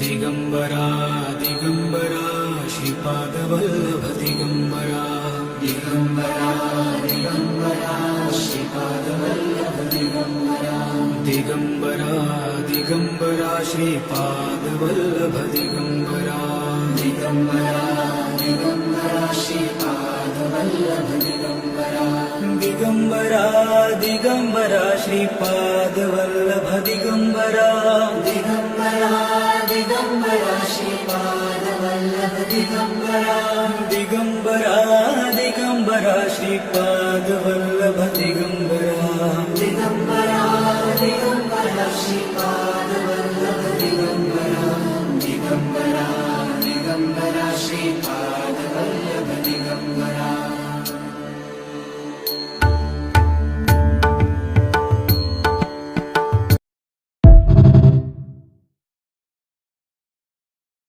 Digambara Digambara Shripadvallabh Digambara Digambara Digambara Shripadvallabh Digambara Digambara Digambara Shripadvallabh Digambara Digambara Digambara Shripadvallabh Digambara Digambara Digambara Shripadvallabh Digambara Digambara Digambara Shripadvallabh Digambara Digambara Digambara Shripadvallabh Digambara Digambara Digambara Shripadvallabh Digambara Digambara Digambara Shripad